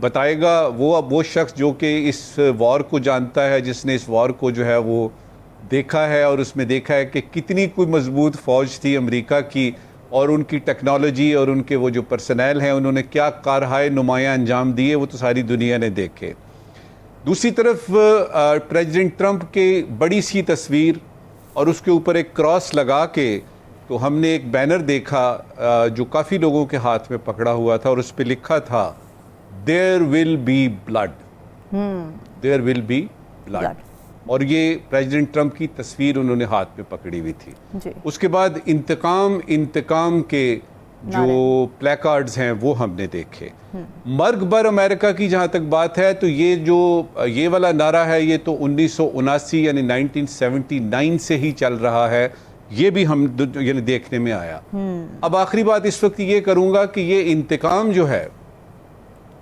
بتائے گا وہ شخص جو کہ اس وار کو جانتا ہے, جس نے اس وار کو جو ہے وہ دیکھا ہے, اور اس میں دیکھا ہے کہ کتنی کوئی مضبوط فوج تھی امریکہ کی, اور ان کی ٹیکنالوجی اور ان کے وہ جو پرسنل ہیں انہوں نے کیا کارہائے نمایاں انجام دیے, وہ تو ساری دنیا نے دیکھے. دوسری طرف پریزیڈنٹ ٹرمپ کے بڑی سی تصویر اور اس کے اوپر ایک کراس لگا کے, تو ہم نے ایک بینر دیکھا جو کافی لوگوں کے ہاتھ میں پکڑا ہوا تھا, اور اس پہ لکھا تھا "There will be blood". There will be blood. اور یہ پریزیڈنٹ ٹرمپ کی تصویر انہوں نے ہاتھ میں پکڑی ہوئی تھی. اس کے بعد انتقام کے جو پلے کارڈز ہیں وہ ہم نے دیکھے. مرگ بر امریکہ کی جہاں تک بات ہے تو یہ والا نعرہ ہے, یہ تو 1979 یعنی 1979 سے ہی چل رہا ہے, یہ بھی ہم یعنی دیکھنے میں آیا. اب آخری بات اس وقت یہ کروں گا کہ یہ انتقام جو ہے,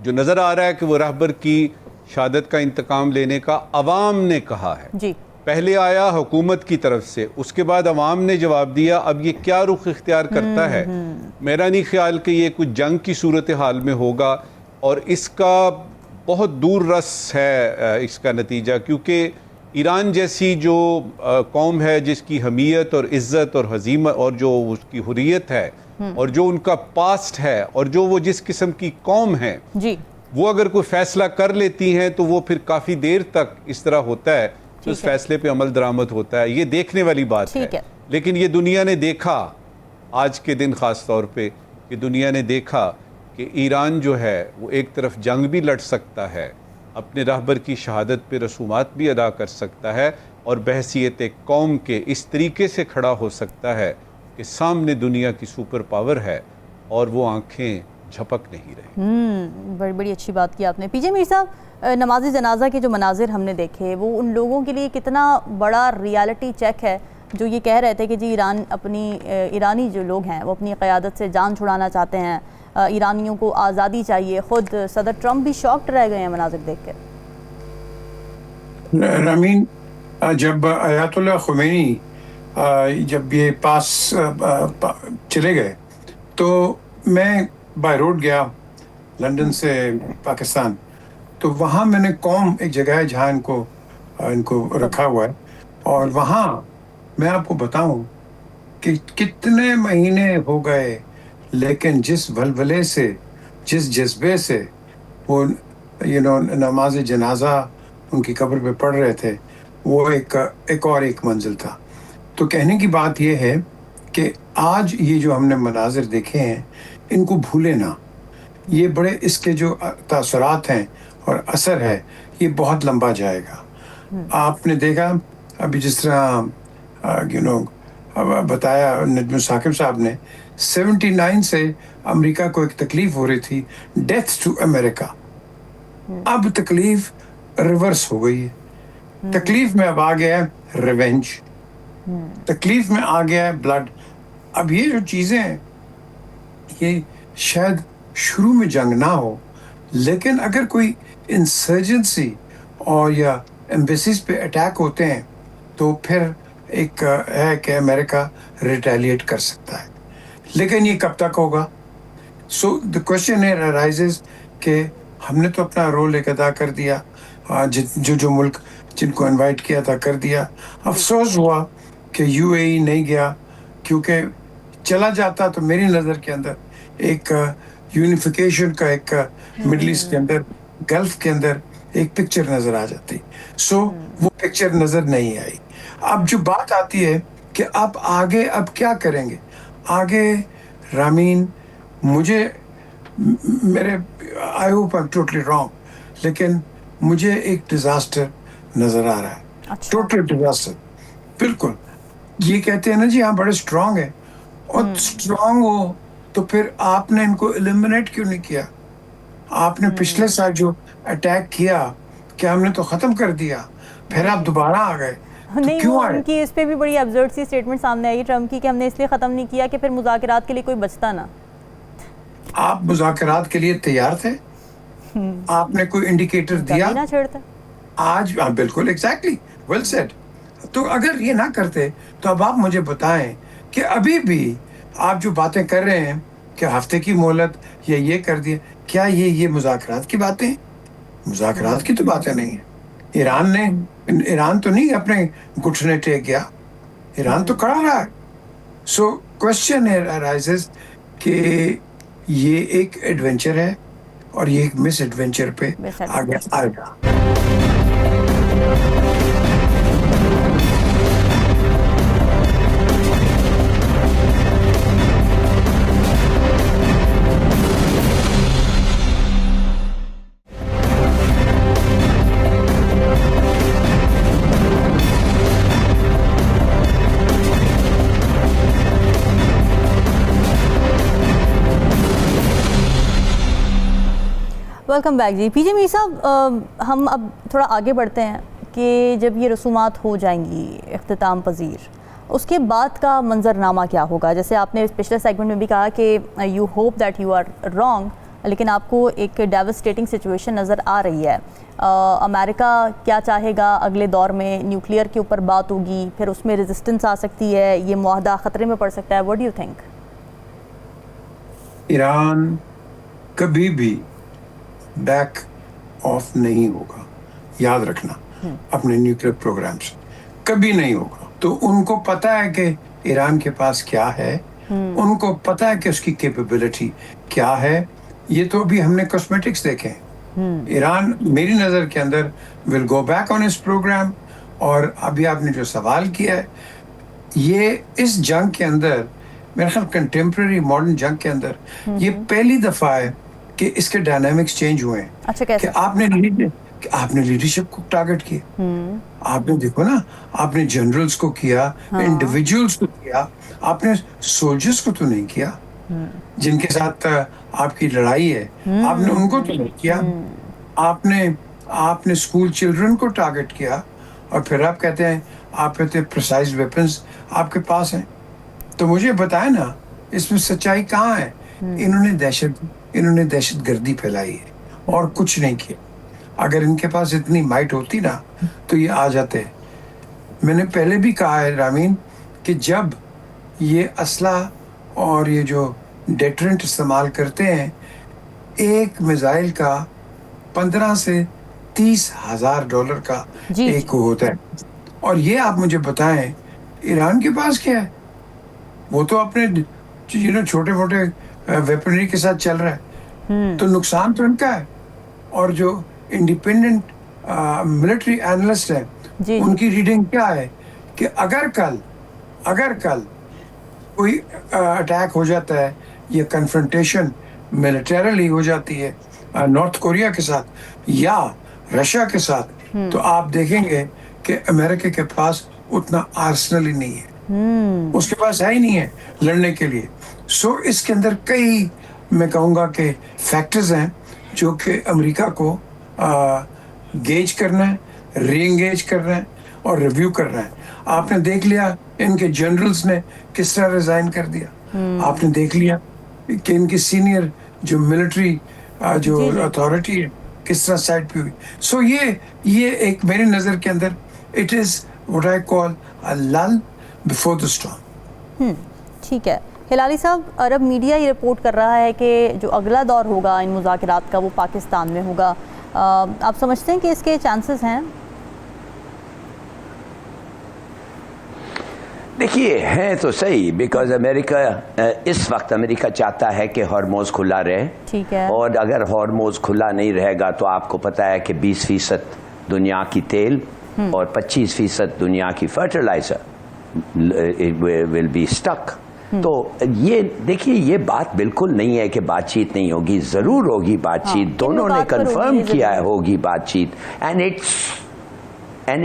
جو نظر آ رہا ہے کہ وہ رہبر کی شہادت کا انتقام لینے کا عوام نے کہا ہے. جی پہلے آیا حکومت کی طرف سے, اس کے بعد عوام نے جواب دیا. اب یہ کیا رخ اختیار کرتا ہے, میرا نہیں خیال کہ یہ کچھ جنگ کی صورتحال میں ہوگا, اور اس کا بہت دور رس ہے اس کا نتیجہ, کیونکہ ایران جیسی جو قوم ہے جس کی حمیت اور عزت اور حزیمت اور جو اس کی حریت ہے اور جو ان کا پاسٹ ہے اور جو وہ جس قسم کی قوم ہے, جی وہ اگر کوئی فیصلہ کر لیتی ہیں تو وہ پھر کافی دیر تک اس طرح ہوتا ہے کہ اس فیصلے پہ عمل درآمد ہوتا ہے. یہ دیکھنے والی بات ہے, لیکن یہ دنیا نے دیکھا آج کے دن خاص طور پہ, کہ دنیا نے دیکھا کہ ایران جو ہے وہ ایک طرف جنگ بھی لڑ سکتا ہے, اپنے رہبر کی شہادت پہ رسومات بھی ادا کر سکتا ہے, اور بحیثیت ایک قوم کے اس طریقے سے کھڑا ہو سکتا ہے کہ سامنے دنیا کی سپر پاور ہے اور وہ آنکھیں جھپک نہیں رہی. بڑی اچھی بات کی آپ نے. پی جے میر صاحب, نماز جنازہ کے جو مناظر ہم نے دیکھے وہ ان لوگوں کے لیے کتنا بڑا ریالٹی چیک ہے جو یہ کہہ رہے تھے کہ جی ایرانی جو لوگ ہیں وہ اپنی قیادت سے جان چھڑانا چاہتے ہیں, ایرانیوں کو آزادی چاہیے. خود صدر ٹرمپ بھی شاکڈ رہ گئے ہیں مناظر دیکھ کے. رامین, جب آیت اللہ خمینی جب یہ پاس چلے گئے تو میں بائی روڈ گیا لندن سے پاکستان, تو وہاں میں نے قوم ایک جگہ ہے جہاں ان کو رکھا ہوا ہے, اور وہاں میں آپ کو بتاؤں کہ کتنے مہینے ہو گئے, لیکن جس ولولے سے, جس جذبے سے وہ نماز جنازہ ان کی قبر پہ پڑھ رہے تھے, وہ ایک منزل تھا. تو کہنے کی بات یہ ہے کہ آج یہ جو ہم نے مناظر دیکھے ہیں ان کو بھولے نہ. یہ بڑے اس کے جو تاثرات ہیں اور اثر ہے یہ بہت لمبا جائے گا. آپ نے دیکھا ابھی جس طرح بتایا نجم ثاقب صاحب نے, 79 سے امریکہ کو ایک تکلیف ہو رہی تھی, ڈیتھ ٹو امریکہ. اب تکلیف ریورس ہو گئی ہے. تکلیف میں اب آ گیا ہے ریونج, تکلیف میں آ گیا ہے بلڈ. اب یہ جو چیزیں ہیں یہ شاید شروع میں جنگ نہ ہو, لیکن اگر کوئی انسرجنسی اور یا ایمبیسیز پہ اٹیک ہوتے ہیں تو پھر ایک ہے کہ امریکہ ریٹیلیٹ کر سکتا ہے, لیکن یہ کب تک ہوگا؟ سو the question arises کہ ہم نے تو اپنا رول ایک ادا کر دیا, جو ملک جن کو انوائٹ کیا تھا کر دیا. افسوس ہوا کہ UAE نہیں گیا, کیونکہ چلا جاتا تو میری نظر کے اندر ایک یونیفیکیشن کا ایک مڈل ایسٹ کے اندر, گلف کے اندر ایک پکچر نظر آ جاتی. سو وہ پکچر نظر نہیں آئی. اب جو بات آتی ہے کہ اب آگے اب کیا کریں گے آگے, رامین مجھے میرے I hope I am totally wrong, لیکن مجھے ایک ڈیزاسٹر نظر آ رہا ہے, ٹوٹل ڈیزاسٹر. بالکل یہ کہتے ہیں نا جی ہاں بڑے اسٹرانگ ہیں, اور اسٹرانگ ہو تو پھر آپ نے ان کو ایلیمنیٹ کیوں نہیں کیا؟ آپ نے پچھلے سال جو اٹیک کیا کہ ہم نے تو ختم کر دیا, پھر آپ دوبارہ آ گئے. نہیں, وہ ان کی اس پہ بھی بڑی ابزرڈ سی اسٹیٹمنٹ سامنے آئی ٹرمپ کی کہ ہم نے اس لیے ختم نہیں کیا کہ پھر مذاکرات کے لیے کوئی بچتا نہ. آپ مذاکرات کے لیے تیار تھے؟ آپ نے کوئی انڈیکیٹر دیا؟ نہ چھڑتا آج بالکل ایگزیکٹلی ویل سیڈ. تو اگر یہ نہ کرتے تو اب آپ مجھے بتائیں کہ ابھی بھی آپ جو باتیں کر رہے ہیں کہ ہفتے کی مہلت یا یہ کر دیا. کیا یہ مذاکرات کی باتیں ہیں؟ مذاکرات کی تو باتیں نہیں ہیں. ایران تو نہیں اپنے گھٹنے ٹیک گیا, ایران تو کھڑا رہا ہے. سو کوشچن arises کہ یہ ایک ایڈونچر ہے اور یہ ایک مس ایڈونچر پہ آگے آئے گا. ویلکم بیک جی. پی جے میر صاحب, ہم اب تھوڑا آگے بڑھتے ہیں کہ جب یہ رسومات ہو جائیں گی اختتام پذیر, اس کے بعد کا منظرنامہ کیا ہوگا؟ جیسے آپ نے پچھلے سیگمنٹ میں بھی کہا کہ you hope that you are wrong, لیکن آپ کو ایک ڈیوسٹیٹنگ سچویشن نظر آ رہی ہے. امریکہ کیا چاہے گا اگلے دور میں؟ نیوکلیئر کے اوپر بات ہوگی, پھر اس میں ریزسٹنس آ سکتی ہے, یہ معاہدہ خطرے میں پڑ سکتا ہے. What do you think? Iran کبھی بھی بیک آف نہیں ہوگا, یاد رکھنا, اپنے نیوکلیئر پروگرام سے کبھی نہیں ہوگا. تو ان کو پتا ہے کہ ایران کے پاس کیا ہے, ان کو پتا ہے کہ اس کی کیپیبلٹی کیا ہے. یہ تو ابھی ہم نے کاسمیٹکس دیکھے. ایران میری نظر کے اندر ول go back on us programme. اور ابھی آپ نے جو سوال کیا ہے, یہ اس جنگ کے اندر میرا خیال کنٹمپریری ماڈرن جنگ کے اندر یہ پہلی دفعہ ہے کہ اس کے ڈائنامکس چینج ہوئے ہیں. اچھا, کیسے؟ کہ آپ نے لیڈرشپ کو ٹارگٹ کیا. آپ نے دیکھو نا, آپ نے جنرلز کو کیا, انڈیویجولز کو کیا, آپ نے سولجرز کو تو نہیں کیا. جن کے ساتھ آپ کی لڑائی ہے آپ نے ان کو تو نہیں کیا. آپ نے اسکول چلڈرن کو ٹارگٹ کیا, اور پھر آپ کہتے ہیں پریسائز ویپنز آپ کے پاس ہیں. تو مجھے بتائیں نا, اس میں سچائی کہاں ہے؟ انہوں نے دہشت گردی پھیلائی ہے اور کچھ نہیں کیا. اگر ان کے پاس اتنی مائٹ ہوتی نا تو یہ آ جاتے. میں نے پہلے بھی کہا ہے رامین کہ جب یہ اسلحہ اور یہ جو ڈیٹرنٹ استعمال کرتے ہیں, ایک میزائل کا 15 سے 30 ہزار ڈالر کا ایک ہوتا ہے. اور یہ آپ مجھے بتائیں ایران کے پاس کیا ہے؟ وہ تو اپنے چھوٹے موٹے ویپنری کے ساتھ چل رہا ہے. تو نقصان تو ان کا ہے. اور جو انڈیپینڈنٹ ملٹری اینالسٹ ہیں ان کی ریڈنگ کیا ہے کہ اگر کل کوئی اٹیک ہو جاتا ہے یا کنفرنٹیشن ملیٹریلی ہو جاتی ہے نارتھ کوریا کے ساتھ یا رشیا کے ساتھ, تو آپ دیکھیں گے کہ امریکہ کے پاس اتنا آرسنل ہی نہیں ہے, اس کے پاس ہے ہی نہیں ہے لڑنے کے لیے. سو اس کے اندر کئی میں کہوں گا کہ فیکٹرز ہیں جو کہ امریکہ کو گیج کرنا ہے, ری انگیج کرنا ہے اور ریویو کرنا ہے. آپ نے دیکھ لیا ان کے جنرلز نے کس طرح ریزائن کر دیا. آپ نے دیکھ لیا کہ ان کی سینئر جو ملٹری جو اتھارٹی ہے کس طرح سائڈ پہ ہوئی. سو یہ ایک میری نظر کے اندر it is what I call a Lal before the storm. ٹھیک ہے. ہلالی صاحب, عرب میڈیا یہ رپورٹ کر رہا ہے کہ جو اگلا دور ہوگا ان مذاکرات کا وہ پاکستان میں ہوگا. آپ سمجھتے ہیں کہ اس کے چانسز ہیں؟ دیکھیے ہیں تو صحیح, بیکاز امریکہ اس وقت امریکہ چاہتا ہے کہ ہارموز کھلا رہے. ٹھیک ہے. اور اگر ہارموز کھلا نہیں رہے گا تو آپ کو پتہ ہے کہ 20% دنیا کی تیل اور 25% دنیا کی فرٹیلائزر ول بی اسٹک. تو یہ دیکھیے یہ بات بالکل نہیں ہے کہ بات چیت نہیں ہوگی, ضرور ہوگی بات چیت. دونوں نے کنفرم کیا ہے ہوگی بات چیت, and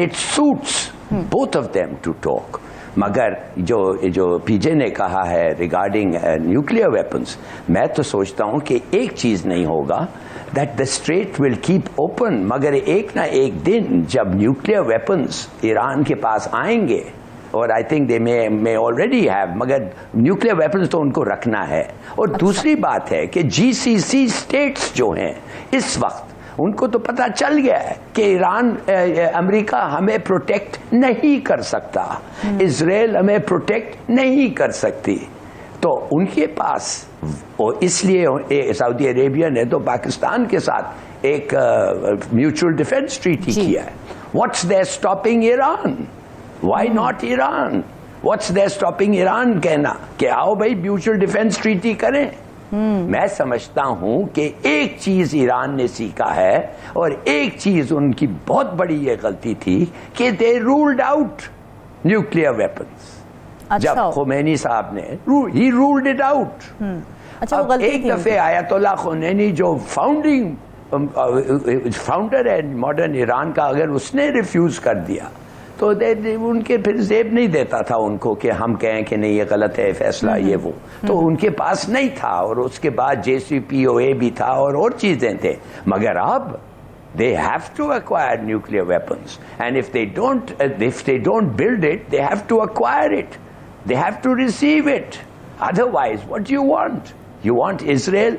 it suits both of them to talk. مگر جو پی جے نے کہا ہے ریگارڈنگ نیوکلیئر ویپنز, میں تو سوچتا ہوں کہ ایک چیز نہیں ہوگا, that the strait will keep open. مگر ایک نہ ایک دن جب نیوکلیئر ویپنز ایران کے پاس آئیں گے, اور I think they may already have, مگر نیوکلیئر ویپنز تو ان کو رکھنا ہے. اور دوسری بات ہے کہ جی سی سی اسٹیٹس جو ہیں اس وقت ان کو تو پتہ چل گیا ہے کہ ایران امریکہ ہمیں پروٹیکٹ نہیں کر سکتا, اسرائیل ہمیں پروٹیکٹ نہیں کر سکتی. تو ان کے پاس اس لیے سعودی عربیہ نے تو پاکستان کے ساتھ ایک میوچل ڈیفینس ٹریٹی کیا ہے. What's there stopping Iran? Why not Iran? What's there stopping Iran کہنا کہ آؤ بھائی میوچل ڈیفینس ٹریٹی کریں؟ میں سمجھتا ہوں کہ ایک چیز ایران نے سیکھا ہے اور ایک چیز ان کی بہت بڑی یہ غلطی تھی کہ دے رولڈ آؤٹ نیوکلیئر ویپنز. جب خمینی صاحب نے ہی رولڈ اٹ آؤٹ. اب ایک دفعہ آیت اللہ خمینی جو فاؤنڈر ہے ماڈرن ایران کا، اگر اس نے ریفیوز کر دیا تو ان کے پھر زیب نہیں دیتا تھا ان کو کہ ہم کہیں کہ نہیں یہ غلط ہے فیصلہ یہ وہ. تو ان کے پاس نہیں تھا، اور اس کے بعد JCPOA بھی تھا اور چیزیں تھے. مگر اب they have to acquire nuclear weapons, and if they don't build it, they have to acquire it. They have to receive it. Otherwise, what do you want? You want Israel?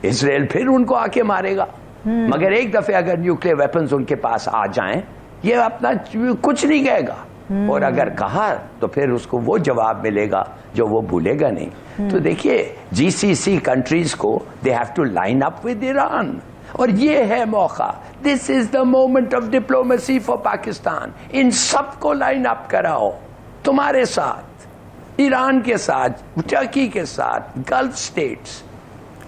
Israel پھر ان کو آ کے مارے گا. مگر ایک دفعہ اگر nuclear weapons in کے پاس آ جائیں، یہ اپنا کچھ نہیں کہے گا، اور اگر کہا تو پھر اس کو وہ جواب ملے گا جو وہ بھولے گا نہیں. تو دیکھیے GCC کنٹریز کو they have to line up with Iran. اور یہ ہے موقع. This is the moment of diplomacy for Pakistan. ان سب کو لائن اپ کراؤ تمہارے ساتھ، ایران کے ساتھ، ٹرکی کے ساتھ، گلف سٹیٹس.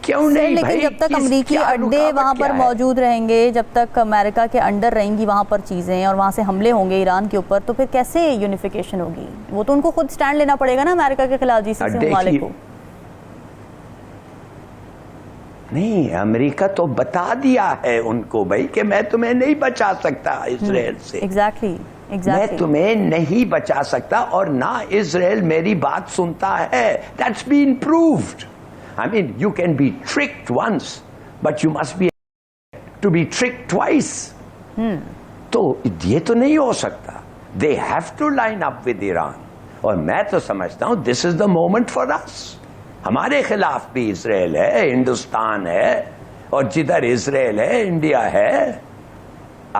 کیوں نہیں لیکن بھائی؟ جب تک امریکی اڈے وہاں پر موجود رہیں گے، جب تک امریکہ کے انڈر رہیں گی وہاں پر چیزیں اور وہاں سے حملے ہوں گے ایران کے اوپر، تو پھر کیسے یونیفیکیشن ہوگی؟ وہ تو ان کو خود سٹینڈ لینا پڑے گا نا امریکہ کے خلاف GCC ممالک کو. نہیں، امریکہ تو بتا دیا ہے ان کو بھائی کہ میں تمہیں نہیں بچا سکتا اسرائیل سے. ایگزیکٹلی میں تمہیں نہیں بچا سکتا، اور نہ اسرائیل میری بات سنتا ہے. That's been proved. I mean, you can be tricked once, but you must be to be tricked twice. تو یہ تو نہیں ہو سکتا. They have to line up with Iran. اور میں تو سمجھتا ہوں this is the moment for us. ہمارے خلاف بھی اسرائیل ہے، ہندوستان ہے، اور جدھر اسرائیل ہے انڈیا ہے.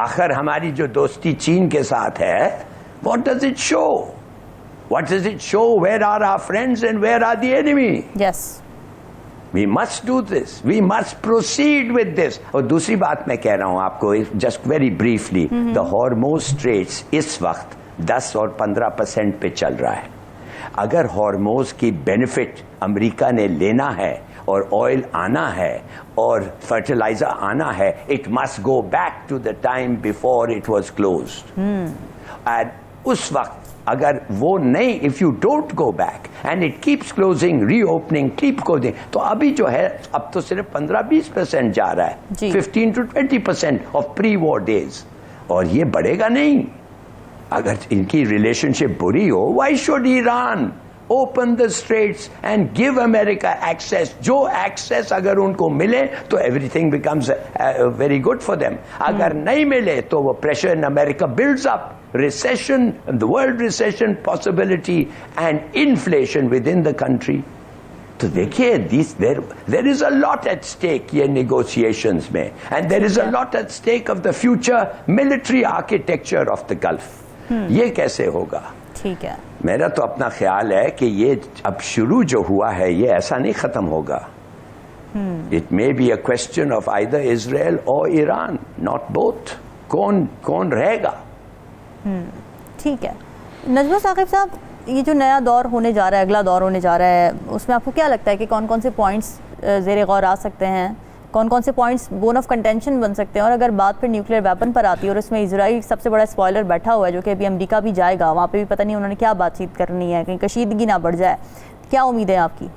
آخر ہماری جو دوستی چین کے ساتھ ہے، what does it show? What does it show? Where are our friends and where are the enemy? Yes. We must do this. We must proceed with this. اور دوسری بات میں کہہ رہا ہوں آپ کو just very briefly, the Hormuz Straits اس وقت 10 اور 15% پہ چل رہا ہے. اگر ہارموز کی بینیفٹ امریکہ نے لینا ہے اور آئل آنا ہے اور فرٹیلائزر آنا ہے، it must go back to the time before it was closed. And اس وقت اگر وہ نہیں، if you don't go back and it keeps closing reopening keep closing, تو ابھی جو ہے اب تو صرف 15-20% جا رہا ہے، 15 to 20% of pre war days, اور یہ بڑھے گا نہیں. اگر ان کی ریلیشن شپ بری ہو، why should Iran open the straits and give America access? جو access اگر ان کو ملے تو everything becomes very good for them. اگر نہیں ملے تو وہ pressure in America builds up, recession, the world recession possibility and inflation within the country. تو دیکھیے there is a lot at stake یہ negotiations میں, and there is a lot at stake of the future military architecture of the Gulf. یہ کیسے ہوگا؟ ٹھیک ہے. میرا تو اپنا خیال ہے کہ یہ اب شروع جو ہوا ہے یہ ایسا نہیں ختم ہوگا. It may be a question of either Israel or Iran, not both. کون رہے گا؟ ٹھیک ہے. نجمہ ثاقب صاحب، یہ جو نیا دور ہونے جا رہا ہے، اگلا دور ہونے جا رہا ہے، اس میں آپ کو کیا لگتا ہے کہ کون کون سے پوائنٹس زیر غور آ سکتے ہیں، کون کون سے پوائنٹس بون آف کنٹینشن بن سکتے ہیں؟ اور اگر بات پھر نیوکلیئر ویپن پر آتی ہے اور اس میں اسرائیل سب سے بڑا اسپوائلر بیٹھا ہوا ہے جو کہ ابھی امریکہ بھی جائے گا، وہاں پہ بھی پتہ نہیں انہوں نے کیا بات چیت کرنی ہے، کہیں کشیدگی نہ بڑھ جائے، کیا امید ہے آپ کی؟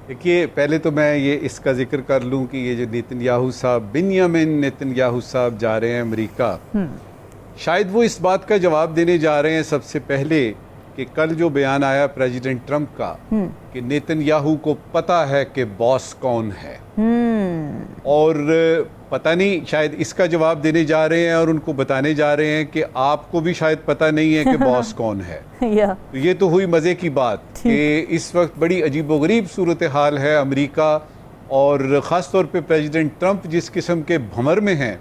دیکھیے، پہلے تو میں یہ اس کا ذکر کر لوں کہ یہ جو نیتن صاحب، بنیامین نیتن صاحب جا رہے ہیں امریکہ، شاید وہ اس بات کا جواب دینے جا رہے ہیں سب سے پہلے کہ کل جو بیان آیا پریزیڈنٹ ٹرمپ کا کہ نیتن کو پتا ہے کہ باس کون ہے، اور پتہ نہیں شاید اس کا جواب دینے جا رہے ہیں اور ان کو بتانے جا رہے ہیں کہ آپ کو بھی شاید پتہ نہیں ہے کہ باس کون ہے. یہ تو ہوئی مزے کی بات کہ اس وقت بڑی عجیب و غریب صورتحال ہے امریکہ، اور خاص طور پہ پریزیڈنٹ ٹرمپ جس قسم کے بھمر میں ہیں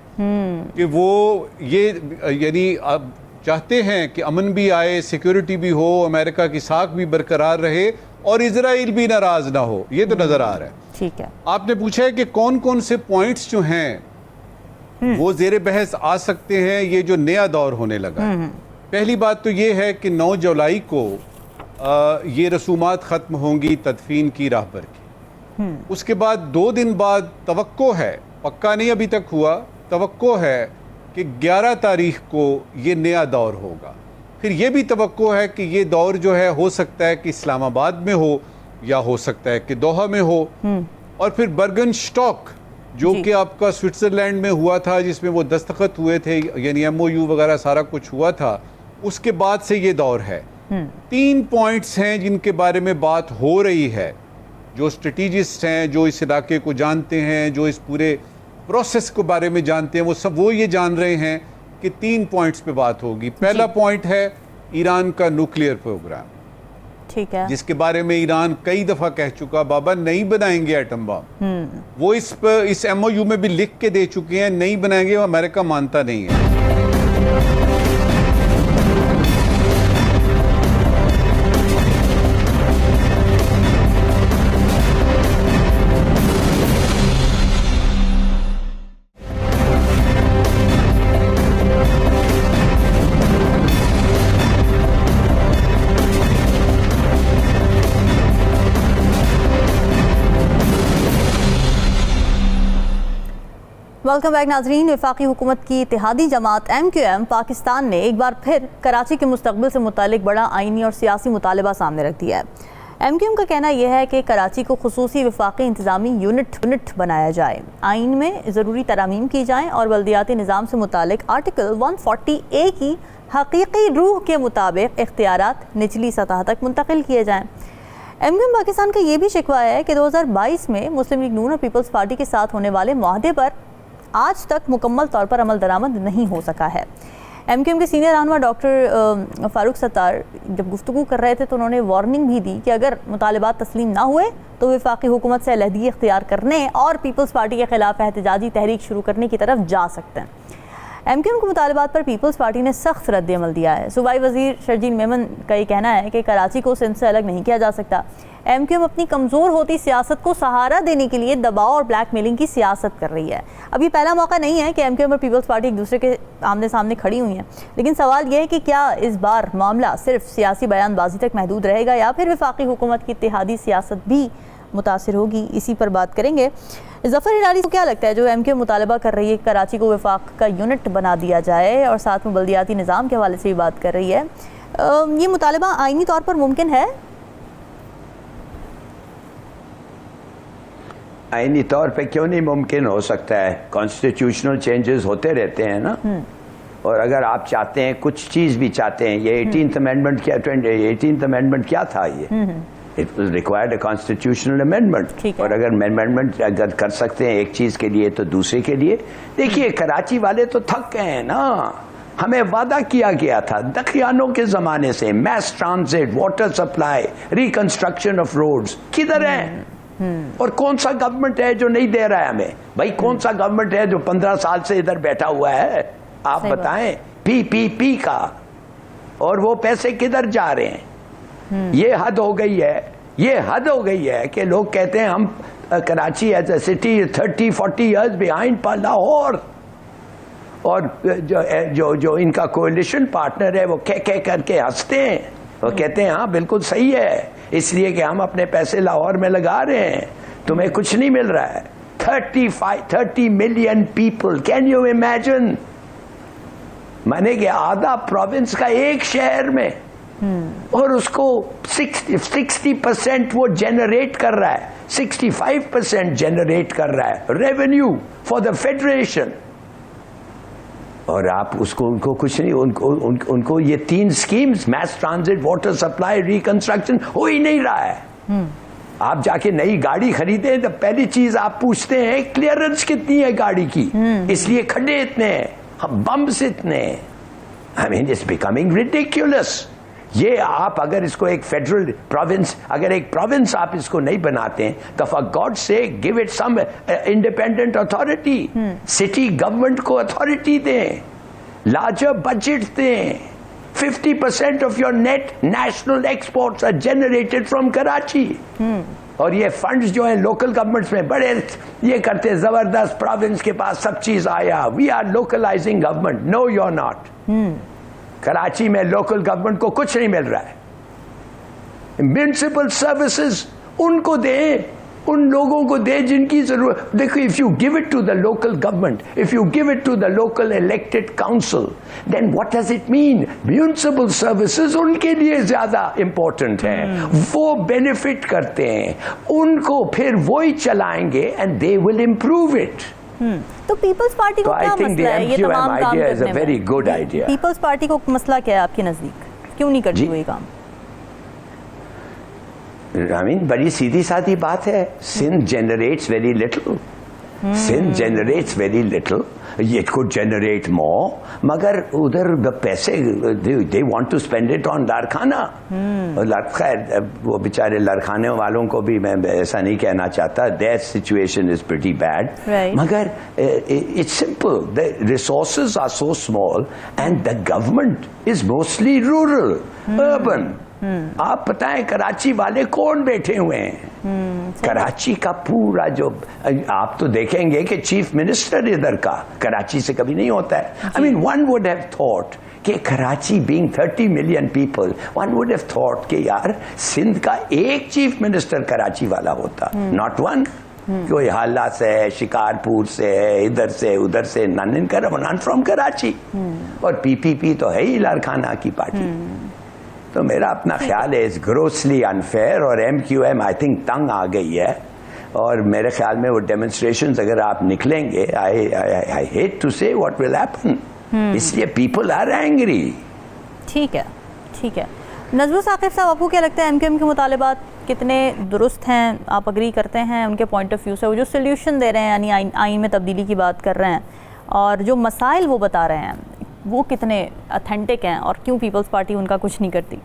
کہ وہ یہ یعنی اب چاہتے ہیں کہ امن بھی آئے, سیکیورٹی بھی ہو, امریکہ کی ساکھ بھی برقرار رہے اور اسرائیل بھی ناراض نہ ہو. یہ تو نظر آ رہا ہے. ٹھیک ہے, آپ نے پوچھا ہے کہ کون کون سے پوائنٹس جو ہیں وہ زیر بحث آ سکتے ہیں یہ جو نیا دور ہونے لگا. پہلی بات تو یہ ہے کہ 9 جولائی کو یہ رسومات ختم ہوں گی تدفین کی راہبر کی. اس کے بعد 2 دن بعد توقع ہے, پکا نہیں ابھی تک ہوا, توقع ہے کہ 11 تاریخ کو یہ نیا دور ہوگا. پھر یہ بھی توقع ہے کہ یہ دور جو ہے ہو سکتا ہے کہ اسلام آباد میں ہو یا ہو سکتا ہے کہ دوحہ میں ہو. اور پھر برگن سٹاک جو کہ آپ کا سوئٹزرلینڈ میں ہوا تھا, جس میں وہ دستخط ہوئے تھے, یعنی MOU وغیرہ سارا کچھ ہوا تھا, اس کے بعد سے یہ دور ہے. 3 پوائنٹس ہیں جن کے بارے میں بات ہو رہی ہے. جو اسٹریٹجسٹ ہیں, جو اس علاقے کو جانتے ہیں, جو اس پورے پروسیس کے بارے میں جانتے ہیں, وہ یہ جان رہے ہیں کہ 3 پوائنٹس پہ بات ہوگی. پہلا پوائنٹ ہے ایران کا نیوکلیئر پروگرام, ٹھیک ہے, جس کے بارے میں ایران کئی دفعہ کہہ چکا بابا نہیں بنائیں گے ایٹم بم. وہ اس MOU میں بھی لکھ کے دے چکے ہیں نہیں بنائیں گے, وہ امریکہ مانتا نہیں ہے. ویلکم بیک ناظرین. وفاقی حکومت کی اتحادی جماعت MQM پاکستان نے ایک بار پھر کراچی کے مستقبل سے متعلق بڑا آئینی اور سیاسی مطالبہ سامنے رکھ دیا ہے. MQM کا کہنا یہ ہے کہ کراچی کو خصوصی وفاقی انتظامی یونٹ بنایا جائے, آئین میں ضروری ترامیم کی جائیں اور بلدیاتی نظام سے متعلق آرٹیکل 140A کی حقیقی روح کے مطابق اختیارات نچلی سطح تک منتقل کیے جائیں. MQM پاکستان کا یہ بھی شکوہ ہے کہ 2022 میں مسلم لیگ نون اور پیپلز پارٹی کے ساتھ ہونے والے معاہدے پر آج تک مکمل طور پر عمل درآمد نہیں ہو سکا ہے. MQM کے سینئر رہنما ڈاکٹر فاروق ستار جب گفتگو کر رہے تھے تو انہوں نے وارننگ بھی دی کہ اگر مطالبات تسلیم نہ ہوئے تو وفاقی حکومت سے علیحدگی اختیار کرنے اور پیپلز پارٹی کے خلاف احتجاجی تحریک شروع کرنے کی طرف جا سکتے ہیں. MQM کے مطالبات پر پیپلز پارٹی نے سخت رد عمل دیا ہے. صوبائی وزیر شرجیل میمن کا یہ کہنا ہے کہ کراچی کو سندھ سے الگ نہیں کیا جا سکتا. MQM اپنی کمزور ہوتی سیاست کو سہارا دینے کے لیے دباؤ اور بلیک میلنگ کی سیاست کر رہی ہے. اب یہ پہلا موقع نہیں ہے کہ MQM اور پیپلز پارٹی ایک دوسرے کے آمنے سامنے کھڑی ہوئی ہیں, لیکن سوال یہ ہے کہ کیا اس بار معاملہ صرف سیاسی بیان بازی تک محدود رہے گا یا پھر وفاقی حکومت کی اتحادی سیاست بھی متاثر ہوگی. اسی پر بات کریں گے. ظفر ہلالی کو کیا لگتا ہے جو MQM مطالبہ کر رہی ہے کراچی کو وفاق کا یونٹ بنا دیا جائے اور ساتھ میں بلدیاتی نظام کے حوالے سے بھی بات کر رہی ہے, یہ مطالبہ آئینی طور پر ممکن ہے؟ آئینی طور پہ کیوں نہیں ممکن ہو سکتا ہے؟ کانسٹیٹیوشنل چینجز ہوتے رہتے ہیں نا, اور اگر آپ چاہتے ہیں کچھ چیز بھی چاہتے ہیں, یہ 18th امینڈمنٹ کیا تھا, یہ It was required a constitutional amendment. اور اگر amendment اگر کر سکتے ہیں ایک چیز کے لیے تو دوسرے کے لیے. دیکھیے کراچی والے تو تھک گئے ہیں نا, ہمیں وعدہ کیا گیا تھا دقیانوں کے زمانے سے, mass transit, water supply, reconstruction of roads, کدھر ہیں؟ اور کون سا گورنمنٹ ہے جو نہیں دے رہا ہے ہمیں؟ بھائی کون سا گورنمنٹ ہے جو 15 سال سے ادھر بیٹھا ہوا ہے؟ آپ بتائیں. PPP کا, اور وہ پیسے کدھر جا رہے ہیں؟ یہ حد ہو گئی ہے, یہ حد ہو گئی ہے کہ لوگ کہتے ہیں ہم Karachi as a city 30-40 years behind Lahore, اور جو ان کا کولیشن پارٹنر ہے وہ کہہ کر کے ہنستے ہیں, وہ کہتے ہیں ہاں بالکل صحیح ہے, اس لیے کہ ہم اپنے پیسے لاہور میں لگا رہے ہیں, تمہیں کچھ نہیں مل رہا ہے. 30 million people, can you imagine? مانے کہ آدھا پروونس کا ایک شہر میں, اور اس کو 60% وہ جنریٹ کر رہا ہے, 65% جنریٹ کر رہا ہے ریونیو فار دا فیڈریشن, اور آپ اس کو ان کو کچھ نہیں, ان کو یہ 3 schemes mass transit, water supply, reconstruction ہو ہی نہیں رہا ہے. آپ جا کے نئی گاڑی خریدیں تو پہلی چیز آپ پوچھتے ہیں کلیئرنس کتنی ہے گاڑی کی, اس لیے کھڈے اتنے ہیں, بمبس اتنے ہیں. I mean it's becoming ridiculous. یہ آپ اگر اس کو ایک فیڈرل پروونس, اگر ایک پروونس آپ اس کو نہیں بناتے ہیں تو فار گاڈ سے give it some independent authority, city government کو اتھارٹی دیں, لارجر بجٹ دیں, 50% of your net national exports are generated from Karachi. اور یہ فنڈز جو ہیں لوکل گورنمنٹس میں بڑے یہ کرتے زبردست پروونس کے پاس سب چیز آیا we are localising government. No you are not. Karachi میں لوکل گورنمنٹ کو کچھ نہیں مل رہا ہے. میونسپل سروسز ان کو دیں, ان لوگوں کو دے جن کی ضرورت. دیکھو if you give it to the local government, if you give it to the local elected council, then what does it mean? Municipal services ان کے لیے زیادہ امپورٹنٹ ہیں, وہ بینیفٹ کرتے ہیں, ان کو پھر وہی چلائیں گے and they will improve it. تو پیپلز پارٹی کو کیا مسئلہ ہے یہ تمام کام کرنے میں؟ Very good idea. Peoples Party کو مسئلہ کیا ہے آپ کے نزدیک, کیوں نہیں کرتی وہ یہ کام؟ بڑی سیدھی سادھی بات ہے. Sindh generates very little. Sindh generates very little. It could generate more, مگر ادھر پیسے they want to spend it on Larkana. خیر وہ بیچارے لارخانے والوں کو بھی میں ایسا نہیں کہنا چاہتا, there situation is pretty bad, مگر it's simple. The resources are so small and the government is mostly rural, urban. آپ بتائیں کراچی والے کون بیٹھے ہوئے ہیں؟ کراچی کا پورا جو آپ تو دیکھیں گے کہ چیف منسٹر ادھر کا کراچی سے کبھی نہیں ہوتا ہے. I mean one would have thought کہ Karachi being 30 million people, one would have thought کہ یار سندھ کا ایک چیف منسٹر کراچی والا ہوتا, not one. کوئی حالہ سے ہے, شکارپور سے ہے, ادھر سے ادھر سے, none from کراچی. اور پی پی پی تو ہے ہی لارخانہ کی پارٹی. تو میرا اپنا خیال ہے از گروسلی انفیئر, اور ایم کیو ایم آئی تھنک تنگ آ گئی ہے, اور میرے خیال میں وہ ڈیمونسٹریشنز اگر آپ نکلیں گے, آئی ہیٹ ٹو سے واٹ ول ہیپن, اس لیے پیپل آر اینگری. ٹھیک ہے, ٹھیک ہے. نذر ثاقب صاحب, آپ کو کیا لگتا ہے ایم کیو ایم کے مطالبات کتنے درست ہیں؟ آپ اگری کرتے ہیں ان کے پوائنٹ آف ویو سے؟ وہ جو سلیوشن دے رہے ہیں, یعنی آئین میں تبدیلی کی بات کر رہے ہیں, اور جو مسائل وہ بتا رہے ہیں, وہ کتنے اتھینٹک ہیں, اور کیوں پیپلز پارٹی ان کا کچھ نہیں کرتی؟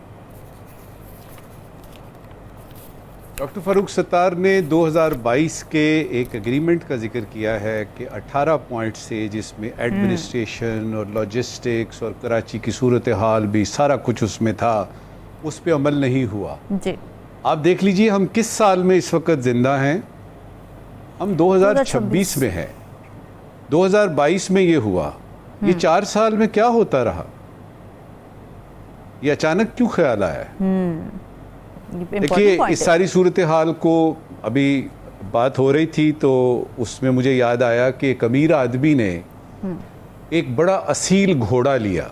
ڈاکٹر فاروق ستار نے 2022 کے ایک اگریمنٹ کا ذکر کیا ہے کہ 18 پوائنٹ سے, جس میں ایڈمنسٹریشن اور لاجسٹکس اور کراچی کی صورتحال بھی سارا کچھ اس میں تھا, اس پہ عمل نہیں ہوا. جی آپ دیکھ لیجئے ہم کس سال میں اس وقت زندہ ہیں. ہم 2026 میں ہیں. 2022 میں یہ ہوا. یہ 4 سال میں کیا ہوتا رہا؟ یہ اچانک کیوں خیال آیا ہے؟ دیکھیے اس ساری صورتحال کو, ابھی بات ہو رہی تھی تو اس میں مجھے یاد آیا کہ ایک امیر آدمی نے ایک بڑا اصیل گھوڑا لیا,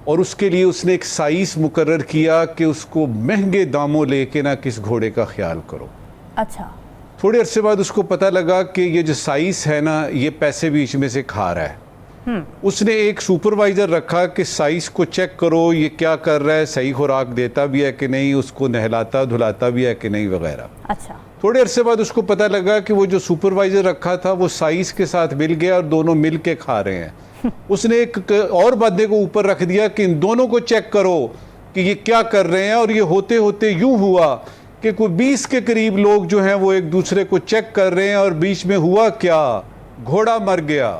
اور اس کے لیے اس نے ایک سائز مقرر کیا کہ اس کو مہنگے داموں لے کے نہ کس گھوڑے کا خیال کرو. اچھا. تھوڑے عرصے بعد اس کو پتہ لگا کہ یہ جو سائز ہے نا, یہ پیسے بیچ میں سے کھا رہا ہے. اس نے ایک سپروائزر رکھا کہ سائز کو چیک کرو, یہ کیا کر رہا ہے, صحیح خوراک دیتا بھی ہے کہ نہیں, اس کو نہلاتا دھلاتا بھی ہے کہ نہیں, وغیرہ. اچھا. تھوڑے عرصے بعد اس کو پتہ لگا کہ وہ جو سپروائزر رکھا تھا وہ سائز کے ساتھ مل گیا, اور دونوں مل کے کھا رہے ہیں. اس نے ایک اور بندے کو اوپر رکھ دیا کہ ان دونوں کو چیک کرو کہ یہ کیا کر رہے ہیں, اور یہ ہوتے ہوتے یوں ہوا کہ کوئی 20 کے قریب لوگ جو ہیں وہ ایک دوسرے کو چیک کر رہے ہیں, اور بیچ میں ہوا کیا, گھوڑا مر گیا.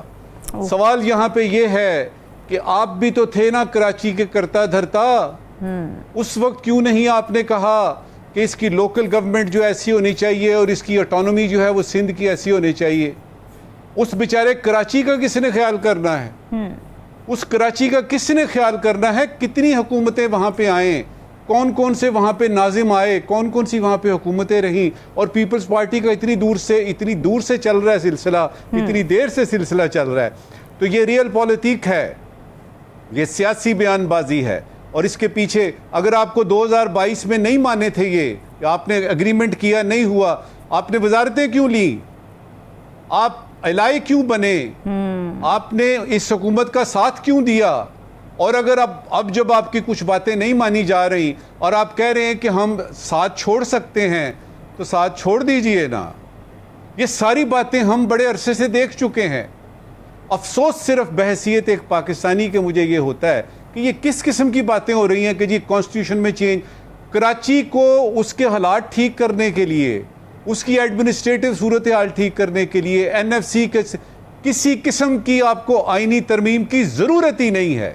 سوال یہاں پہ یہ ہے کہ آپ بھی تو تھے نا کراچی کے کرتا دھرتا, اس وقت کیوں نہیں آپ نے کہا کہ اس کی لوکل گورنمنٹ جو ایسی ہونی چاہیے, اور اس کی آٹونومی جو ہے وہ سندھ کی ایسی ہونی چاہیے. اس بیچارے کراچی کا کس نے خیال کرنا ہے؟ اس کراچی کا کس نے خیال کرنا ہے؟ کتنی حکومتیں وہاں پہ آئیں, کون کون سے وہاں پہ ناظم آئے, کون کون سی وہاں پہ حکومتیں رہیں, اور پیپلز پارٹی کا اتنی دور سے چل رہا ہے سلسلہ, اتنی دیر سے سلسلہ چل رہا ہے. تو یہ ریئل پالیٹک ہے, یہ سیاسی بیان بازی ہے. اور اس کے پیچھے اگر آپ کو 2022 میں نہیں مانے تھے, یہ آپ نے اگریمنٹ کیا نہیں ہوا, آپ نے وزارتیں کیوں لیں, آپ الائی کیوں بنے, آپ نے اس حکومت کا ساتھ کیوں دیا, اور اگر اب جب آپ کی کچھ باتیں نہیں مانی جا رہی اور آپ کہہ رہے ہیں کہ ہم ساتھ چھوڑ سکتے ہیں, تو ساتھ چھوڑ دیجئے نا. یہ ساری باتیں ہم بڑے عرصے سے دیکھ چکے ہیں. افسوس صرف بحیثیت ایک پاکستانی کے مجھے یہ ہوتا ہے کہ یہ کس قسم کی باتیں ہو رہی ہیں کہ جی کانسٹیٹیوشن میں چینج. کراچی کو اس کے حالات ٹھیک کرنے کے لیے, اس کی ایڈمنسٹریٹو صورتحال ٹھیک کرنے کے لیے این ایف سی کے کسی قسم کی آپ کو آئینی ترمیم کی ضرورت ہی نہیں ہے.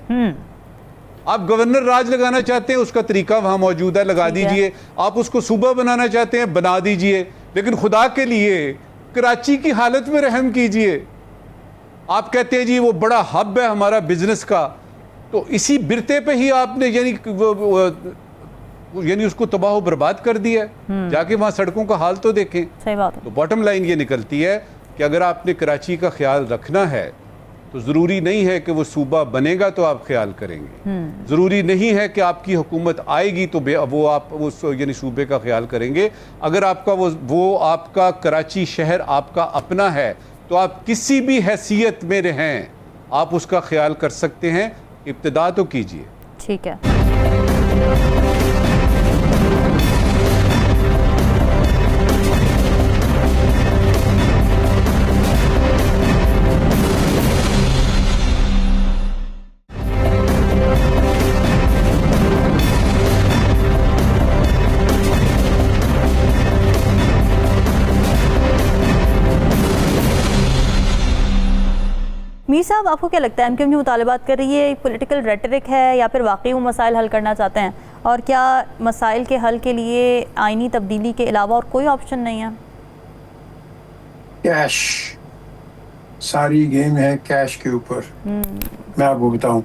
آپ گورنر راج لگانا چاہتے ہیں، اس کا طریقہ وہاں موجود ہے، لگا دیجئے. آپ اس کو صوبہ بنانا چاہتے ہیں، بنا دیجئے. لیکن خدا کے لیے کراچی کی حالت میں رحم کیجئے. آپ کہتے ہیں جی وہ بڑا ہب ہے ہمارا بزنس کا، تو اسی برتے پہ ہی آپ نے یعنی اس کو تباہ و برباد کر دیا ہے. جا کے وہاں سڑکوں کا حال تو دیکھیں. صحیح بات ہے. تو باٹم لائن یہ نکلتی ہے کہ اگر آپ نے کراچی کا خیال رکھنا ہے تو ضروری نہیں ہے کہ وہ صوبہ بنے گا تو آپ خیال کریں گے. ضروری نہیں ہے کہ آپ کی حکومت آئے گی تو وہ آپ یعنی صوبے کا خیال کریں گے. اگر آپ کا وہ آپ کا کراچی شہر آپ کا اپنا ہے تو آپ کسی بھی حیثیت میں رہیں آپ اس کا خیال کر سکتے ہیں. ابتدا تو کیجئے. ٹھیک ہے. میر صاحب، آپ کو کیا لگتا ہے ایم کیو ایم جو مطالبات کر رہی ہے ایک پولیٹیکل ریٹرک ہے یا پھر واقعی وہ مسائل حل کرنا چاہتے ہیں؟ اور کیا مسائل کے حل کے لیے آئینی تبدیلی کے علاوہ اور کوئی آپشن نہیں ہے؟ کیش، ساری گیم ہے کیش کے اوپر. میں آپ کو بتاؤں،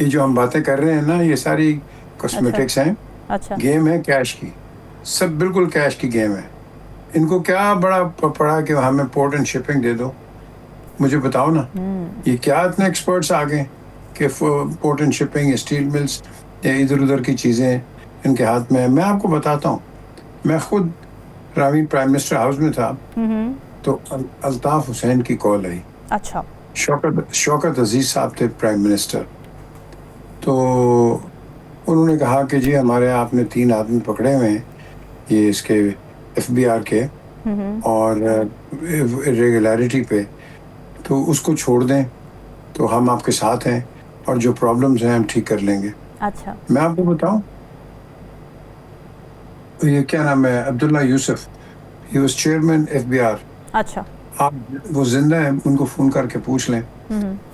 یہ جو ہم باتیں کر رہے ہیں نا، یہ ساری کاسمیٹکس ہیں. اچھا. گیم ہے کیش کی، سب بالکل کیش کی گیم ہے. ان کو کیا بڑا پڑا کہ ہمیں پورٹ اینڈ شپنگ دے دو. مجھے بتاؤ نا، یہ کیا اتنے ایکسپرٹس آ گئے کہ port and shipping, steel mills یا ادھر ادھر کی چیزیں ان کے ہاتھ میں ہیں. میں آپ کو بتاتا ہوں، میں خود راوی پرائم منسٹر ہاؤس میں تھا تو الطاف حسین کی کال آئی. اچھا. شوکت عزیز صاحب تھے پرائم منسٹر. تو انہوں نے کہا کہ جی ہمارے آپ نے 3 آدمی پکڑے ہوئے ہیں یہ اس کے ایف بی آر کے اور ریگولیرٹی پہ، تو اس کو چھوڑ دیں تو ہم آپ کے ساتھ ہیں اور جو پرابلمز ہیں ہم ٹھیک کر لیں گے. اچھا. میں آپ کو بتاؤں، یہ کیا نام ہے، Abdullah Yusuf, he was chairman F be R. اچھا. آپ وہ زندہ ہیں، ان کو فون کر کے پوچھ لیں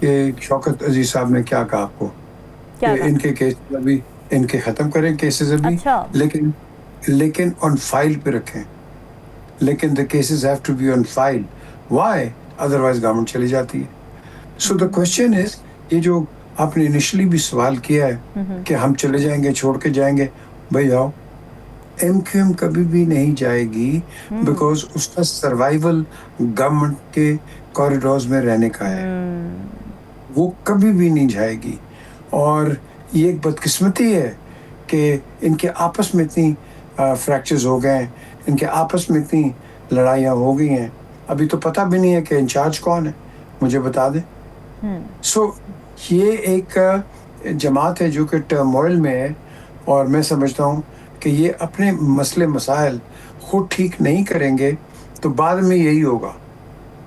کہ شوکت عزیز صاحب نے کیا کہا آپ کو کہ ان کے کیس ابھی ان کے ختم کریں کیسز ابھی، لیکن آن فائل پہ رکھیں. لیکن the cases have to be on file. Why? Otherwise government چلی جاتی ہے. So the question is، یہ جو آپ نے انیشلی بھی سوال کیا ہے کہ ہم چلے جائیں گے، چھوڑ کے جائیں گے، بھائی آؤ. ایم کیو ایم کبھی بھی نہیں جائے گی بیکاز اس کا سروائیول گورنمنٹ کے کوریڈورز میں رہنے کا ہے. وہ کبھی بھی نہیں جائے گی. اور یہ ایک بدقسمتی ہے کہ ان کے آپس میں اتنی فریکچرز ہو گئے ہیں، ان کے آپس میں اتنی لڑائیاں ہو گئی ہیں، ابھی تو پتہ بھی نہیں ہے کہ انچارج کون ہے. مجھے بتا دیں. سو یہ ایک جماعت ہے جو کہ ٹرموائل میں ہے، اور میں سمجھتا ہوں کہ یہ اپنے مسئلے مسائل خود ٹھیک نہیں کریں گے تو بعد میں یہی ہوگا.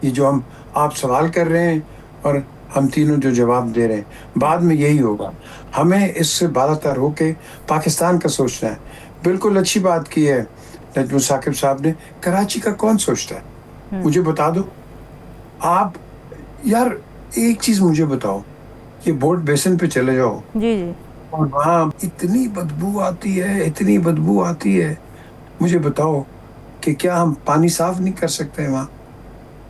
یہ جو آپ سوال کر رہے ہیں اور ہم تینوں جو جواب دے رہے ہیں، بعد میں یہی ہوگا. ہمیں اس سے بالا تر ہو کے پاکستان کا سوچنا ہے. بالکل اچھی بات کی ہے نجم ثاقب صاحب نے. کراچی کا کون سوچتا ہے؟ مجھے بتا دو آپ. یار ایک چیز مجھے بتاؤ، یہ بورڈ بیسن پہ چلے جاؤ اور وہاں اتنی بدبو آتی ہے، اتنی بدبو آتی ہے. مجھے بتاؤ کہ کیا ہم پانی صاف نہیں کر سکتے وہاں؟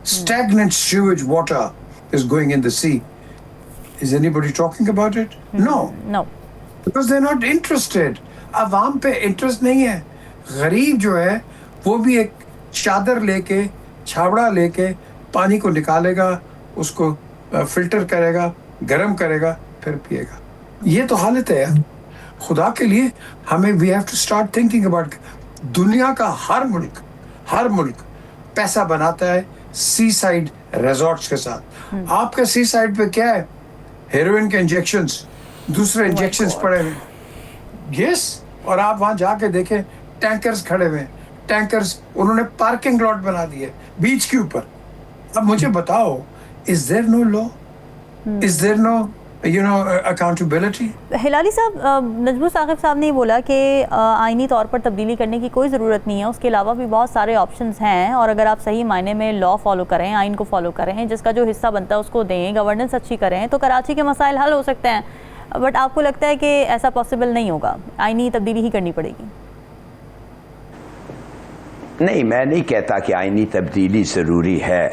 Stagnant sewage water is going in the sea. Is anybody talking about it? No. Because they're not interested. عوام پہ انٹرسٹ نہیں ہے. غریب جو ہے وہ بھی ایک چادر لے کے، چھاوڑا لے کے پانی کو نکالے گا، اس کو فلٹر کرے گا، گرم کرے گا، پھر پیے گا. یہ تو حالت ہے یار. خدا کے لیے ہمیں we have to start thinking about. دنیا کا ہر ملک پیسہ بناتا ہے سی سائڈ ریزورٹس کے ساتھ. آپ کا سی سائڈ پہ کیا ہے؟ ہیروئن کے انجیکشنز، دوسرے انجیکشنز پڑے ہوئے. یس. اور آپ وہاں جا کے دیکھیں ٹینکرز کھڑے ہوئے ہیں. ٹینکرز انہوں نے پارکنگ لاٹ بنا دیے بیچ کے اوپر. اب مجھے بتاؤ، is there no law? Is there no accountability? Hilali صاحب، نجم ثاقب صاحب نے بولا کہ آئینی طور پر تبدیلی کرنے کی کوئی ضرورت نہیں ہے، اس کے علاوہ بھی بہت سارے آپشنز ہیں، اور اگر آپ صحیح معنی میں لا فالو کریں، آئین کو فالو کریں، جس کا جو حصہ بنتا ہے اس کو دیں، گورننس اچھی کریں، تو کراچی کے مسائل حل ہو سکتے ہیں. بٹ آپ کو لگتا ہے کہ ایسا پاسبل نہیں ہوگا, آئینی تبدیلی ہی کرنی پڑے گی؟ نہیں, میں نہیں کہتا کہ آئینی تبدیلی ضروری ہے.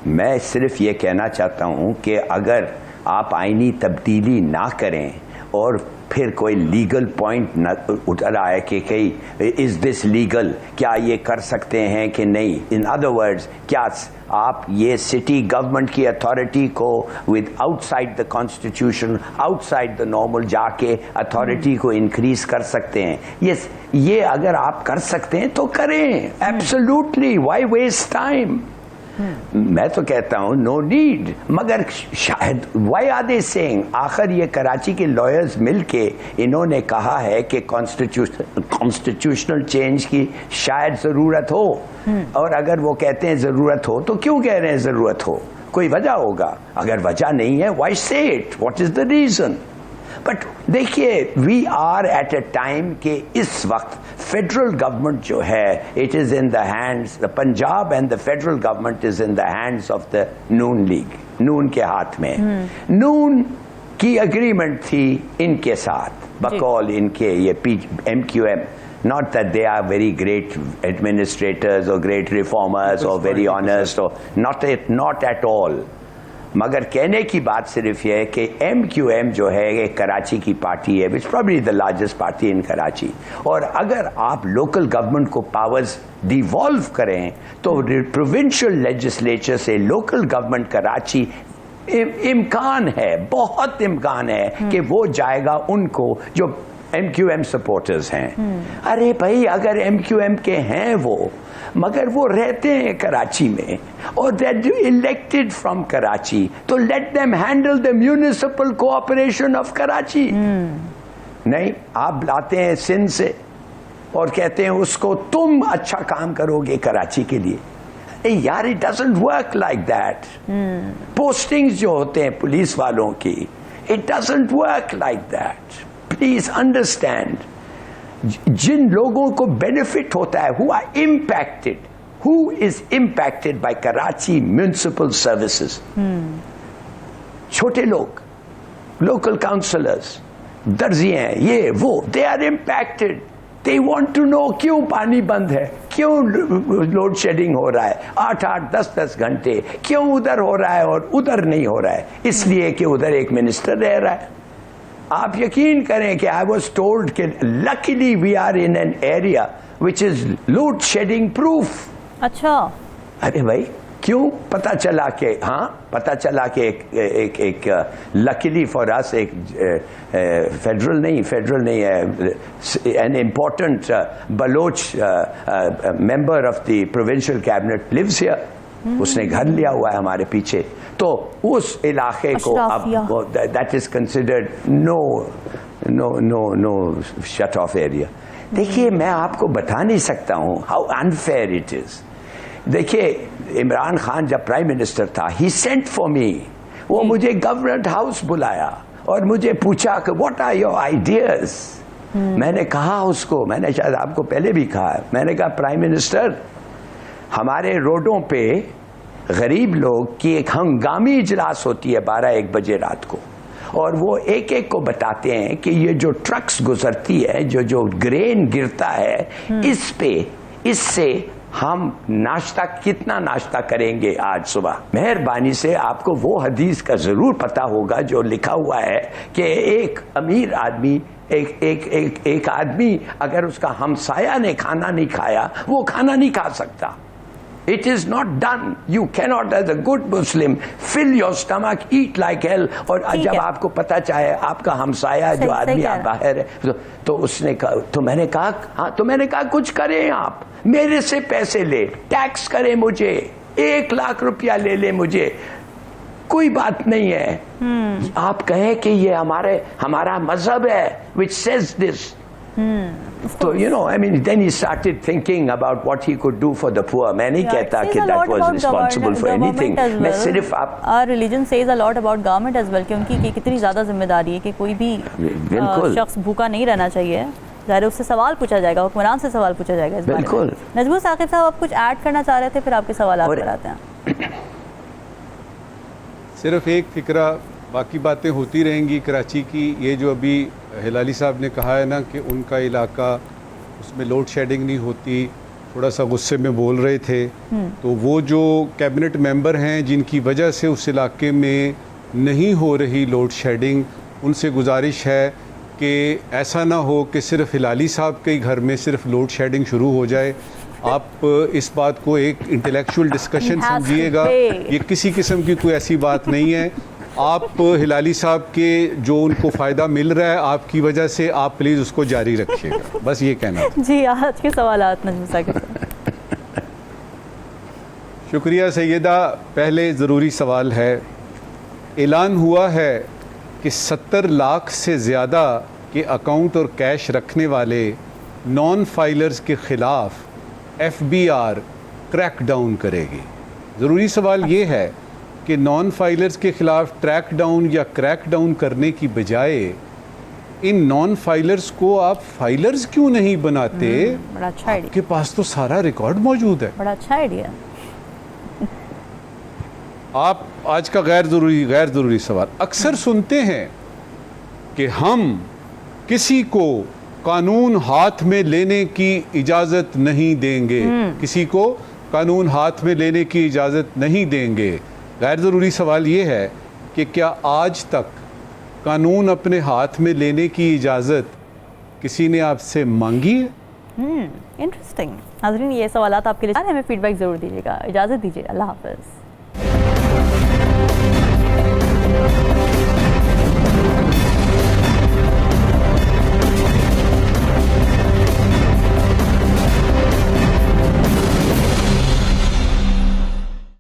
میں صرف یہ کہنا چاہتا ہوں کہ اگر آپ آئینی تبدیلی نہ کریں اور پھر کوئی لیگل پوائنٹ نہ ادھر آئے کہ از دس لیگل, کیا یہ کر سکتے ہیں کہ نہیں. ان ادر ورڈز, کیا آپ یہ سٹی گورنمنٹ کی اتھارٹی کو with out side the constitution, out side the normal جا کے اتھارٹی کو انکریز کر سکتے ہیں؟ یہ اگر آپ کر سکتے ہیں تو کریں, ایبسولوٹلی. Why waste time? میں تو کہتا ہوں نو نیڈ. مگر شاید وائی آر دے سیئنگ, آخر یہ کراچی کے لائرز مل کے انہوں نے کہا ہے کہ کانسٹیٹیوشنل چینج کی شاید ضرورت ہو, اور اگر وہ کہتے ہیں ضرورت ہو تو کیوں کہہ رہے ہیں ضرورت ہو؟ کوئی وجہ ہوگا. اگر وجہ نہیں ہے, why say it, what is the reason? But دیکھیے, we are at a time کہ اس وقت فیڈرل گورنمنٹ جو ہے it is in the hands, the Punjab and the federal government is in the hands of the Noon League, Noon کے ہاتھ میں. نون کی اگریمنٹ تھی ان کے ساتھ بقول ان کے یہ M Q M. Not that they are very great administrators or great reformers or very honest, or not at all. مگر کہنے کی بات صرف یہ ہے کہ ایم کیو ایم جو ہے ایک کراچی کی پارٹی ہے, which probably the largest party in Karachi, اور اگر آپ لوکل گورنمنٹ کو پاورز ڈیوالو کریں تو پروونشل لیجسلیچر سے لوکل گورنمنٹ کراچی امکان ہے, بہت امکان ہے کہ وہ جائے گا ان کو جو ایم کیو ایم سپورٹرز ہیں. ارے بھائی, اگر ایم کیو ایم کے ہیں وہ, مگر وہ رہتے ہیں کراچی میں اور دیٹ الیکٹڈ فرام کراچی, تو let them handle the municipal cooperation of Karachi. نہیں, آپ لاتے ہیں سندھ سے اور کہتے ہیں اس کو تم اچھا کام کرو گے کراچی کے لیے. یار, it doesn't work like that. Postings جو ہوتے ہیں پولیس والوں کی, it doesn't work like that. Please understand, جن لوگوں کو بینیفٹ ہوتا ہے, who is impacted by Karachi municipal services, چھوٹے لوگ, لوکل کاؤنسلرز, درزی ہیں, یہ وہ, they are impacted. They want to know کیوں پانی بند ہے, کیوں لوڈ شیڈنگ ہو رہا ہے 8-8 10-10 گھنٹے, کیوں ادھر ہو رہا ہے اور ادھر نہیں ہو رہا ہے. اس لیے کہ ادھر ایک منسٹر رہ رہا ہے. آپ یقین کریں کہ I was told کہ luckily we are in an area which is load shedding proof. اچھا, ارے بھائی کیوں؟ پتا چلا کہ پتا چلا کہ ایک luckily for us ایک فیڈرل نہیں ہے, an important Baloch member of the provincial cabinet lives here. اس نے گھر لیا ہوا ہے ہمارے پیچھے, تو اس علاقے کو اب that is considered no shut off area. دیکھیے, میں آپ کو بتا نہیں سکتا ہوں ہاؤ انفیئر اٹ از. دیکھیے, عمران خان جب پرائم منسٹر تھا, ہی سینٹ فار می, وہ مجھے گورنمنٹ ہاؤس بلایا اور مجھے پوچھا کہ واٹ آر یور آئیڈیاز. میں نے کہا اس کو, میں نے شاید آپ کو پہلے بھی کہا, میں نے کہا پرائم منسٹر, ہمارے روڈوں پہ غریب لوگ کی ایک ہنگامی اجلاس ہوتی ہے 12-1 بجے رات کو, اور وہ ایک ایک کو بتاتے ہیں کہ یہ جو ٹرکس گزرتی ہے, جو گرین گرتا ہے, اس سے ہم کتنا ناشتہ کریں گے آج صبح. مہربانی سے آپ کو وہ حدیث کا ضرور پتا ہوگا جو لکھا ہوا ہے کہ ایک امیر آدمی, ایک آدمی اگر اس کا ہمسایہ نے کھانا نہیں کھایا, وہ کھانا نہیں کھا سکتا. It is not done. You cannot, as a good Muslim, fill your stomach, eat like hell. اور جب آپ کو پتا چاہے آپ کا ہمسایہ جو آدمی باہر ہے, تو اس نے کہا, تو میں نے کہا کچھ کریں آپ, میرے سے پیسے لے, ٹیکس کریں مجھے, 1 لاکھ روپیہ لے مجھے, کوئی بات نہیں ہے. آپ کہیں کہ یہ ہمارا مذہب ہے which says this. So then he started thinking about what he could do for the poor. میں نہیں کہتا کہ that was responsible for anything. میں صرف Our religion says a lot about government as well, کیونکہ کتنی زیادہ ذمہ داری ہے کہ کوئی بھی شخص بھوکا نہیں رہنا چاہیے. ظاہر اس سے سوال پوچھا جائے گا, حکمران سے سوال پوچھا جائے گا اس بارے میں. نجمو ثاقب صاحب, آپ کچھ ایڈ کرنا چاہ رہے تھے, پھر آپ کے سوالات پر آتے ہیں. صرف ایک فکرہ باقی باتیں ہوتی رہیں گی کراچی کی. یہ جو ابھی ہلالی صاحب نے کہا ہے نا کہ ان کا علاقہ اس میں لوڈ شیڈنگ نہیں ہوتی, تھوڑا سا غصے میں بول رہے تھے, تو وہ جو کیبنٹ ممبر ہیں جن کی وجہ سے اس علاقے میں نہیں ہو رہی لوڈ شیڈنگ, ان سے گزارش ہے کہ ایسا نہ ہو کہ صرف ہلالی صاحب کے گھر میں صرف لوڈ شیڈنگ شروع ہو جائے. آپ اس بات کو ایک انٹلیکچوئل ڈسکشن سمجھیے گا, یہ کسی قسم کی کوئی ایسی بات نہیں ہے. آپ ہلالی صاحب کے جو ان کو فائدہ مل رہا ہے آپ کی وجہ سے, آپ پلیز اس کو جاری رکھیے گا, بس یہ کہنا. جی آج کے سوالات نجم ثاقب صاحب. شکریہ سیدہ. پہلے ضروری سوال ہے, اعلان ہوا ہے کہ 70 لاکھ سے زیادہ کے اکاؤنٹ اور کیش رکھنے والے نان فائلرز کے خلاف F be R crackdown کرے گی. ضروری سوال یہ ہے کہ نان فائلرز کے خلاف ٹریک ڈاؤن یا کریک ڈاؤن کرنے کی بجائے ان نان فائلرز کو آپ فائلرز کیوں نہیں بناتے؟ بڑا اچھا آپ کے پاس تو سارا ریکارڈ موجود ہے. بڑا اچھا آئیڈیا. آپ آج کا غیر ضروری سوال, اکثر سنتے ہیں کہ ہم کسی کو قانون ہاتھ میں لینے کی اجازت نہیں دیں گے, کسی کو قانون ہاتھ میں لینے کی اجازت نہیں دیں گے. غیر ضروری سوال یہ ہے کہ کیا آج تک قانون اپنے ہاتھ میں لینے کی اجازت کسی نے آپ سے مانگی ہے؟ انٹرسٹنگ. ناظرین یہ سوالات آپ کے لیے, ہمیں فیڈ بیک ضرور دیجیے گا. اجازت دیجیے, اللہ حافظ.